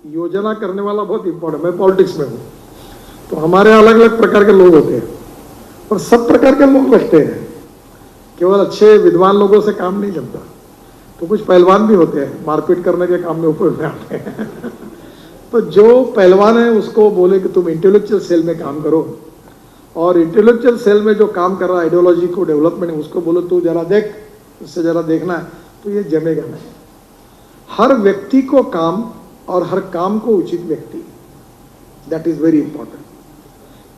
योजना करने वाला बहुत इंपॉर्टेंट। मैं पॉलिटिक्स में हूँ, तो हमारे अलग अलग प्रकार के लोग होते हैं और सब प्रकार के लोग रखते हैं। केवल अच्छे विद्वान लोगों से काम नहीं चलता, तो कुछ पहलवान भी होते हैं, मारपीट करने के काम में ऊपर में आते हैं। तो जो पहलवान है उसको बोले कि तुम इंटेलेक्चुअल सेल में काम करो, और इंटेलेक्चुअल सेल में जो काम कर रहा है आइडियोलॉजी को डेवलपमेंट, उसको बोलो तू जरा देख, उससे जरा देखना है, तो ये जमेगा नहीं। हर व्यक्ति को काम और हर काम को उचित व्यक्ति, that is very important.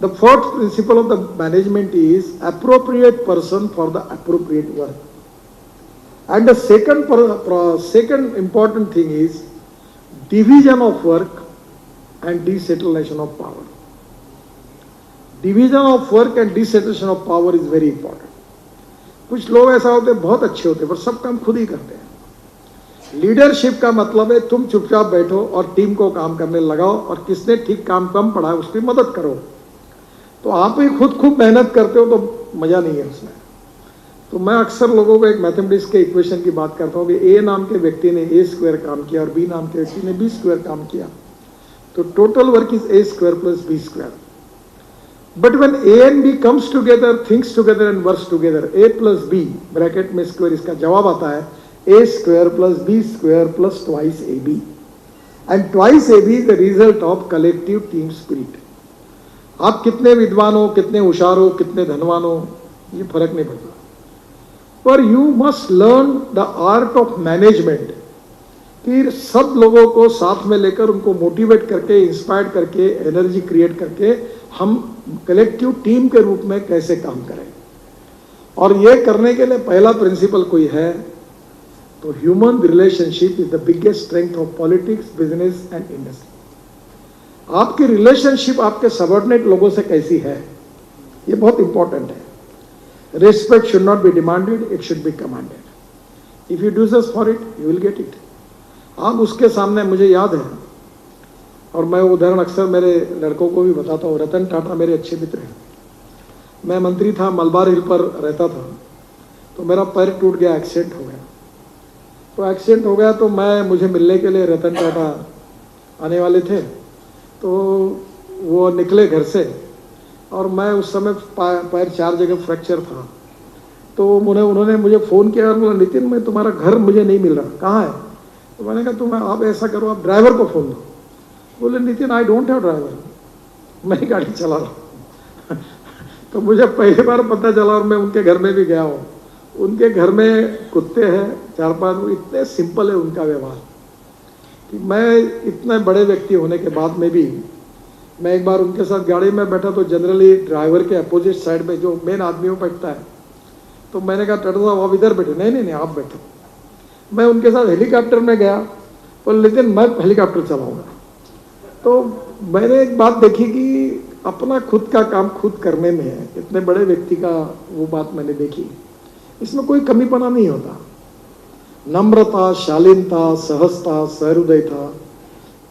The fourth principle of the management is appropriate person for the appropriate work, and the second important thing is division of work and decentralisation of power. Division of work and decentralisation of power is very important. कुछ लोग ऐसा होते हैं, बहुत अच्छे होते हैं, पर सब काम खुद ही करते हैं। लीडरशिप का मतलब है तुम चुपचाप बैठो और टीम को काम करने लगाओ, और किसने ठीक काम कम पड़ा है उसकी मदद करो। तो आप ही खुद खूब मेहनत करते हो तो मजा नहीं है उसमें। तो मैं अक्सर लोगों को एक मैथमेटिक्स के इक्वेशन की बात करता हूँ कि ए नाम के व्यक्ति ने ए स्क्वायर काम किया और बी नाम के व्यक्ति ने बी स्क्वायर काम किया, तो total work is A square plus B square. But when A and B comes together, thinks together and works together, A plus B bracket में स्क्वायर, इसका जवाब आता है A square plus B square plus twice A B, and twice A B is the result of collective team spirit. आप कितने विद्वान हो, कितने होशियार हो, कितने धनवान हो, ये फर्क नहीं पड़ता, पर you must learn the art of management, कि सब लोगों को साथ में लेकर उनको मोटिवेट करके, इंस्पायर करके, एनर्जी क्रिएट करके हम कलेक्टिव टीम के रूप में कैसे काम करें। और ये करने के लिए पहला प्रिंसिपल कोई है तो human relationship is the biggest strength of politics, business and industry. आपकी रिलेशनशिप आपके सबऑर्डिनेट लोगों से कैसी है, ये बहुत इंपॉर्टेंट है। Respect should not be demanded, it should be commanded. If you do just for it you will get it. आप उसके सामने, मुझे याद है, और मैं वो उदाहरण अक्सर मेरे लड़कों को भी बताता हूँ, रतन टाटा मेरे अच्छे मित्र हैं। मैं मंत्री था, मलबार हिल पर रहता था, तो मेरा पैर टूट गया, एक्सीडेंट हो गया। तो एक्सीडेंट हो गया तो मुझे मिलने के लिए रतन टाटा आने वाले थे, तो वो निकले घर से, और मैं उस समय पैर 4 जगह फ्रैक्चर था। तो उन्होंने मुझे फ़ोन किया और बोला, नितिन मैं तुम्हारा घर मुझे नहीं मिल रहा, कहाँ है? तो मैंने कहा आप ऐसा करो, आप ड्राइवर को फ़ोन दो। बोले Nitin I don't have driver, मैं ही गाड़ी चला रहा हूँ। तो मुझे पहली बार पता चला, और मैं उनके घर में भी गया हूँ। उनके घर में कुत्ते हैं 4-5, इतने सिंपल है उनका व्यवहार कि मैं इतने बड़े व्यक्ति होने के बाद में भी, मैं एक बार उनके साथ गाड़ी में बैठा तो जनरली ड्राइवर के अपोजिट साइड में जो मेन आदमियों बैठता है, तो मैंने कहा टाटा साहब आप इधर बैठे, नहीं आप बैठो। मैं उनके साथ हेलीकॉप्टर में गया, बोले लेकिन मैं हेलीकॉप्टर चलाऊंगा। तो मैंने एक बात देखी कि अपना खुद का काम खुद करने में इतने बड़े व्यक्ति का वो बात मैंने देखी, इसमें कोई कमीपना नहीं होता। नम्रता, शालीनता, सहजता, सहृदयता,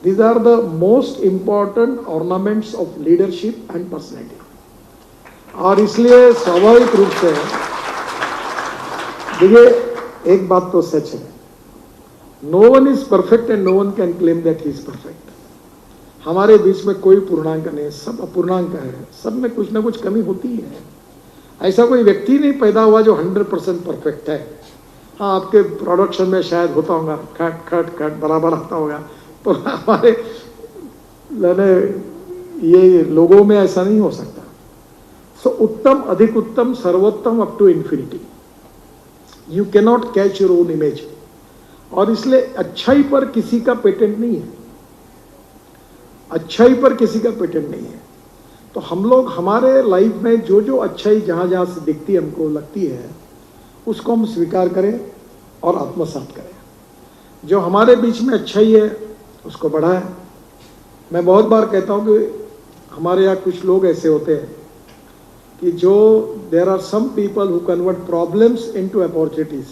these are the most important ornaments of leadership and personality। और इसलिए स्वाभाविक रूप से देखिए, एक बात तो सच है, no one is perfect and no one can claim that he is perfect. हमारे बीच में कोई पूर्णांक नहीं, सब अपूर्णांक है, सब में कुछ ना कुछ कमी होती है। ऐसा कोई व्यक्ति नहीं पैदा हुआ जो 100% परफेक्ट है। हाँ, आपके प्रोडक्शन में शायद होता होगा, खट बराबर आता होगा, तो हमारे ये लोगों में ऐसा नहीं हो सकता। सो उत्तम, अधिक उत्तम, सर्वोत्तम, up to infinity, you cannot catch your own image. और इसलिए अच्छाई पर किसी का पेटेंट नहीं है, अच्छाई पर किसी का पेटेंट नहीं है। तो हम लोग हमारे लाइफ में जो अच्छाई जहाँ से दिखती है, हमको लगती है, उसको हम स्वीकार करें और आत्मसात करें। जो हमारे बीच में अच्छाई है उसको बढ़ाएं। मैं बहुत बार कहता हूँ कि हमारे यहाँ कुछ लोग ऐसे होते हैं कि जो there are some people who convert problems into opportunities,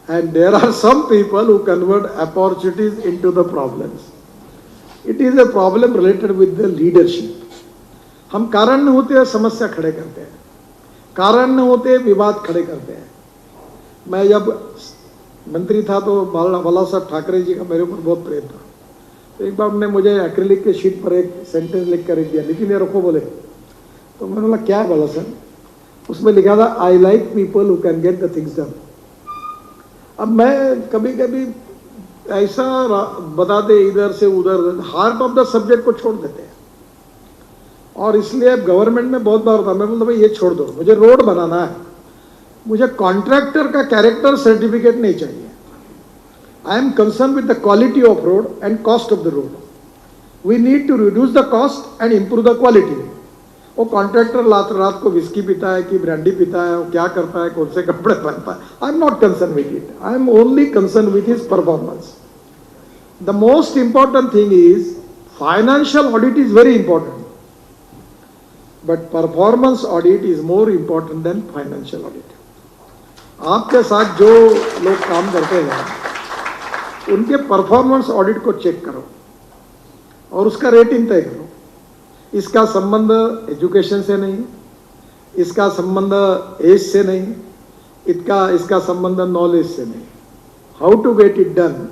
and there are some people who convert opportunities into the problems. It is a problem related with the leadership. हम कारण न होते समस्या खड़े करते हैं, कारण न होते विवाद खड़े करते हैं। मैं जब मंत्री था तो बाला साहब ठाकरे जी का मेरे ऊपर बहुत प्रेम था। तो एक बार उन्होंने मुझे एक्रिलिक के शीट पर एक सेंटेंस लिख कर दिया, नितिन ये रखो बोले। तो मैंने बोला क्या बोला सर? उसमें लिखा था I like people who can get the things done. अब मैं कभी कभी ऐसा बताते इधर से उधर, हार्ट ऑफ द सब्जेक्ट को छोड़ देते हैं। और इसलिए गवर्नमेंट में बहुत बार होता है, मैं बोलता भाई ये छोड़ दो, मुझे रोड बनाना है, मुझे कॉन्ट्रैक्टर का कैरेक्टर सर्टिफिकेट नहीं चाहिए। I am concern with the quality of road and cost of the road. We need to reduce the cost and improve the quality. वो कॉन्ट्रैक्टर रात को विस्की पीता है कि ब्रांडी पीता है, वो क्या करता है, कौन से कपड़े पहनता है, I am not concern with it, I am only concern with his performance. The most important thing is financial audit is very important, but performance audit is more important than financial audit. आपके साथ जो लोग काम करते हैं उनके performance audit को check करो और उसका रेटिंग तय करो। इसका संबंध एजुकेशन से नहीं, इसका संबंध एज से नहीं, इसका संबंध नॉलेज से नहीं। How to get it done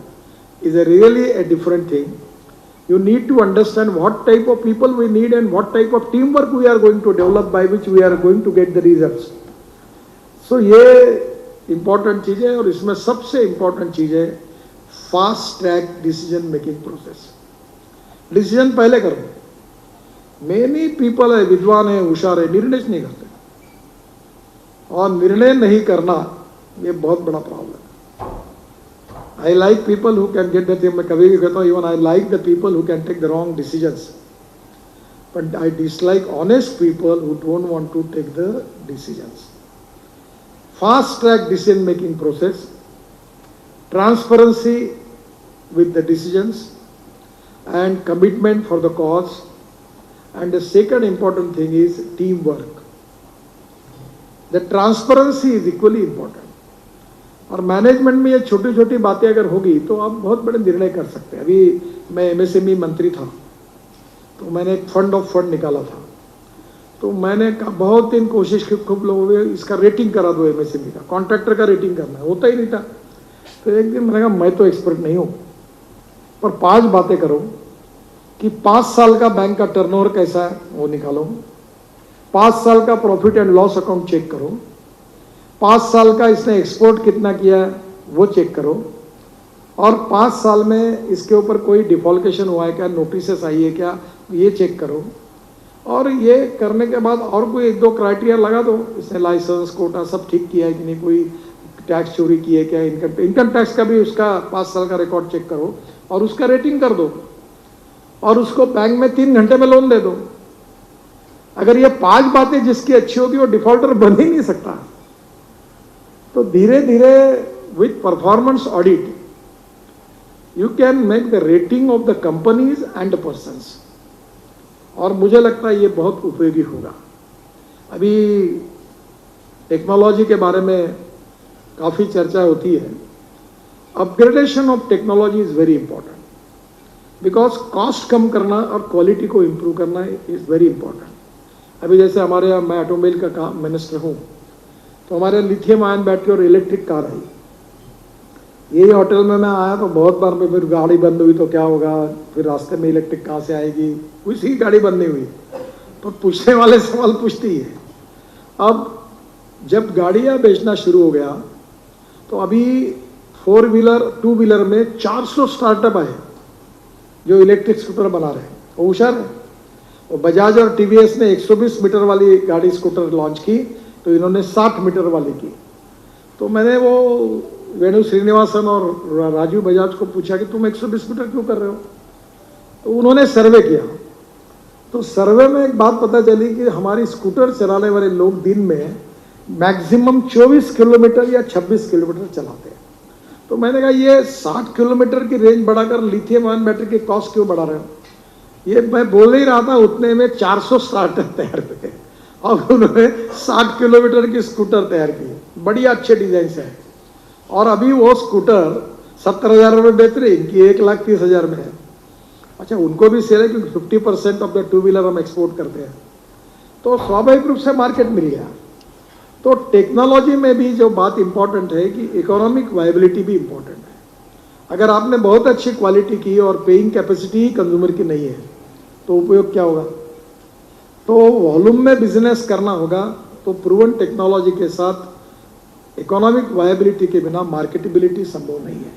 is a really a different thing. You need to understand what type of people we need and what type of teamwork we are going to develop by which we are going to get the results. So ये important चीज़ है और इसमें सबसे important चीज़ है fast track decision making process. Decision पहले करो। Many people है, विद्वान है, होशियार है, निर्णय नहीं करते और निर्णय नहीं करना ये बहुत बड़ा प्रॉब्लम है। I like people who can get the thing. मैं कभी भी कहता हूँ, even I like the people who can take the wrong decisions, but I dislike honest people who don't want to take the decisions. Fast track decision making process, transparency with the decisions, and commitment for the cause. And the second important thing is teamwork. The transparency is equally important. और management में ये छोटी छोटी बातें अगर होगी तो आप बहुत बड़े निर्णय कर सकते हैं। अभी मैं एमएसएमई मंत्री था तो मैंने एक फंड ऑफ फंड निकाला था, तो मैंने बहुत दिन कोशिश की, खूब लोगों ने इसका रेटिंग करा दो, एमएसएमई का कॉन्ट्रैक्टर का रेटिंग करना है, होता ही नहीं था। तो एक दिन मैंने कहा मैं तो एक्सपर्ट नहीं हूँ, पर 5 बातें करो कि 5 साल का बैंक का टर्नओवर कैसा है वो निकालो, 5 साल का profit and loss account check करो, 5 साल का इसने एक्सपोर्ट कितना किया है वो चेक करो, और 5 साल में इसके ऊपर कोई डिफॉल्केशन हुआ है क्या, नोटिसेस आई है क्या, ये चेक करो। और ये करने के बाद और कोई 1-2 क्राइटेरिया लगा दो, इसने लाइसेंस कोटा सब ठीक किया है कि नहीं, कोई टैक्स चोरी की है क्या, इनकम टैक्स का भी उसका 5 साल का रिकॉर्ड चेक करो और उसका रेटिंग कर दो और उसको बैंक में 3 घंटे में लोन दे दो। अगर ये 5 बातें जिसकी अच्छी होगी वो डिफॉल्टर बन ही नहीं सकता। तो धीरे धीरे with performance audit you can make the rating of the companies and persons, और मुझे लगता है ये बहुत उपयोगी होगा। अभी टेक्नोलॉजी के बारे में काफ़ी चर्चा होती है। Upgradation of technology is very important because cost कम करना और क्वालिटी को इम्प्रूव करना इज़ वेरी इंपॉर्टेंट। अभी जैसे हमारे यहाँ, मैं ऑटोमोबाइल का मिनिस्टर हूँ, तो हमारे लिथियम आयन बैटरी और इलेक्ट्रिक कार आई। यही होटल में मैं आया तो बहुत बार में फिर गाड़ी बंद हुई तो क्या होगा, फिर रास्ते में इलेक्ट्रिक कहाँ से आएगी, उसी गाड़ी बंद नहीं हुई, तो पूछने वाले सवाल पूछती है। अब जब गाड़ियाँ बेचना शुरू हो गया तो अभी 4 व्हीलर 2 व्हीलर में 400 स्टार्टअप आए जो इलेक्ट्रिक स्कूटर बना रहे हैं, वो होशियार है। और बजाज और टीवीएस ने 120 मीटर वाली गाड़ी स्कूटर लॉन्च की, तो इन्होंने 60 मीटर वाली की। तो मैंने वो वेणु श्रीनिवासन और राजीव बजाज को पूछा कि तुम 120 मीटर क्यों कर रहे हो, तो उन्होंने सर्वे किया। तो सर्वे में एक बात पता चली कि हमारी स्कूटर चलाने वाले लोग दिन में मैक्सिमम 24 किलोमीटर या 26 किलोमीटर चलाते हैं। तो मैंने कहा ये 60 किलोमीटर की रेंज बढ़ाकर लिथियम आयन बैटरी की कॉस्ट क्यों बढ़ा रहे हो। ये मैं बोल ही रहा था, उतने में 400 स्टार्टअप तैयार हुए और उन्होंने 60 किलोमीटर की स्कूटर तैयार की, बढ़िया अच्छे डिजाइन से है। और अभी वो स्कूटर 70,000 रुपये बेच रही, इनकी 1,30,000 में है। अच्छा, उनको भी सेल है क्योंकि 50% ऑफ द 2 व्हीलर हम एक्सपोर्ट करते हैं, तो स्वाभाविक रूप से मार्केट मिल गया। तो टेक्नोलॉजी में भी जो बात इंपॉर्टेंट है कि इकोनॉमिक वायबिलिटी भी इंपॉर्टेंट है। अगर आपने बहुत अच्छी क्वालिटी की और पेइंग कैपेसिटी ही कंज्यूमर की नहीं है तो उपयोग क्या होगा? तो वॉल्यूम में बिजनेस करना होगा तो प्रूवन टेक्नोलॉजी के साथ इकोनॉमिक वायबिलिटी के बिना मार्केटेबिलिटी संभव नहीं है।